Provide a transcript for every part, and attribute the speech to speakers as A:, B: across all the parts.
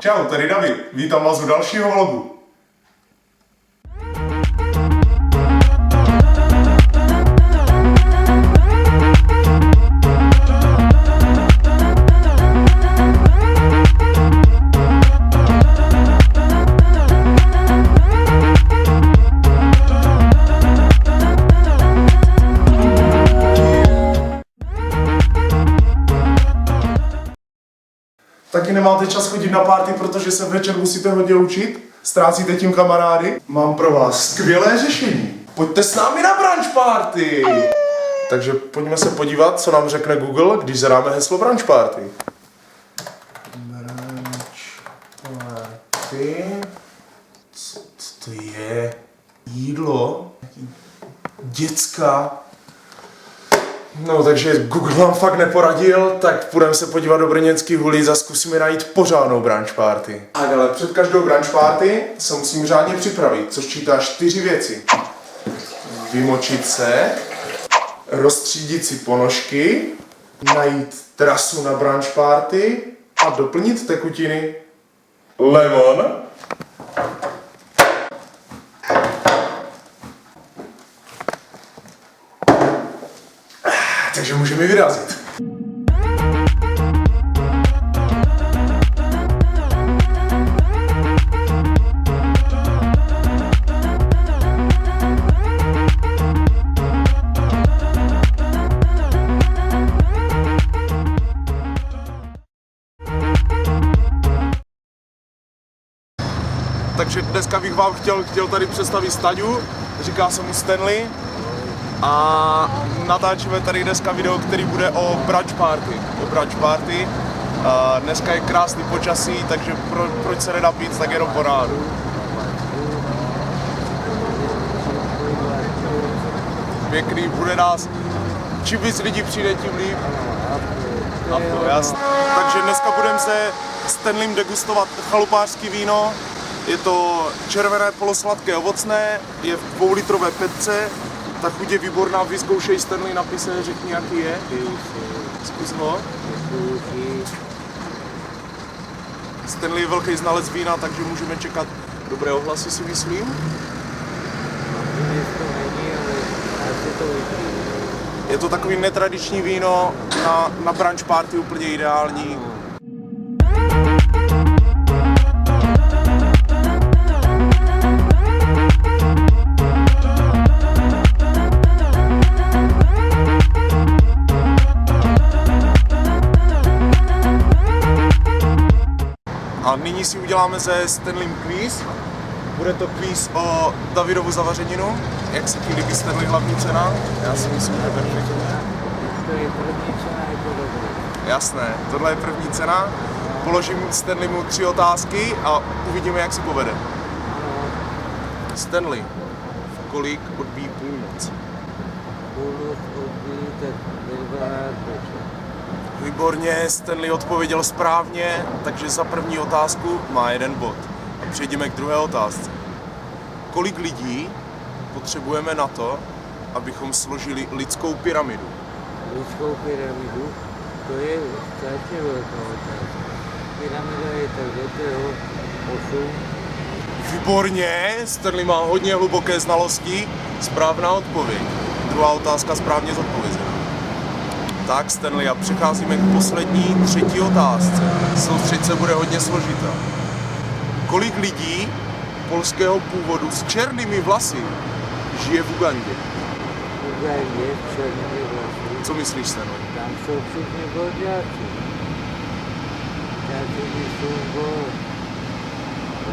A: Čau, tady David, vítám vás u dalšího vlogu. Taky nemáte čas chodit na party, protože se večer musíte hodně učit? Ztrácíte tím kamarády? Mám pro vás skvělé řešení. Pojďte s námi na brunch party! Takže pojďme se podívat, co nám řekne Google, když zadáme heslo brunch party. Brunch party... Co to je? Jídlo? Děcka? No, takže Google nám fakt neporadil, tak půjdeme se podívat do brněnský Hulí a zkusíme najít pořádnou brunch party. Tak ale před každou brunch party se musím řádně připravit, což čítá 4 věci. Vymočit se, rozstřídit si ponožky, najít trasu na brunch party a doplnit tekutiny. Lemon. Takže můžeme vyrazit. Takže dneska bych vám chtěl tady představit Staďu, říká se mu Stanley. A natáčíme tady dneska video, který bude o brunch party. Dneska je krásný počasí, takže proč se nenapít, tak jenom po rádu. Pěkný, bude nás, čím víc lidí přijde, tím líp. A to jasný. Takže dneska budeme se s Stanleym degustovat chalupářský víno. Je to červené polosladké ovocné, je v 2litrové petce. Ta chuť je výborná, vyzkoušej Stanley, napise, řekni jaký je. Zkus ho. Stanley je velký znalec vína, takže můžeme čekat dobré ohlasy, si myslím. Je to takový netradiční víno, na brunch party úplně ideální. A nyní si uděláme se Stanleym quiz. Bude to quiz o Davidovu zavařeninu. Jak se ti líbí Stanley hlavní cena? Já si myslím, že perfektně.
B: To je první cena, je to dobré.
A: Jasné, tohle je první cena. Položím Stanleymu 3 otázky a uvidíme, jak si povede. Stanley, v kolik odbíjí půlnoc?
B: Půlnoc odbíjí tak ve 12 večer.
A: Výborně, Stanley odpověděl správně, takže za první otázku má 1 bod. A přejdeme k druhé otázce. Kolik lidí potřebujeme na to, abychom složili lidskou pyramidu?
B: Lidskou pyramidu, to je strašně velká otázka. Pyramida je tak, že to je 8.
A: Výborně, Stanley má hodně hluboké znalosti, správná odpověď. Druhá otázka správně zodpovězená. Tak Stanley, a přecházíme k poslední, 3. otázce. Soustřeď se, bude hodně složitá. Kolik lidí polského původu s černými vlasy žije v Ugandě?
B: V Ugandě černými vlasy.
A: Co myslíš, Stanley?
B: Tam jsou všichni borďáci. Borďáci jsou gol.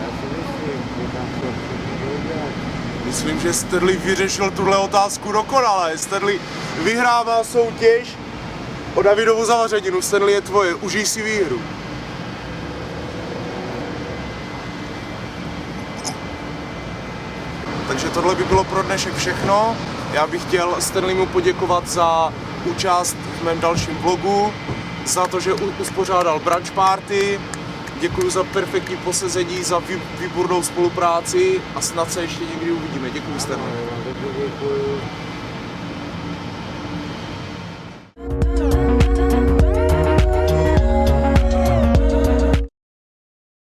B: Já si myslím, že tam jsou všichni borďáci.
A: Myslím, že Stanley vyřešil tuhle otázku dokonale. Stanley vyhrává soutěž o Davidovu zavařeninu. Stanley, je tvoje, užij si výhru. Takže tohle by bylo pro dnešek všechno. Já bych chtěl Stanleymu poděkovat za účast v mém dalším vlogu, za to, že uspořádal brunch party. Děkuji za perfektní posezení, za výbornou spolupráci a snad se ještě někdy uvidíme. Děkuji, Stanley.
B: Děkuji.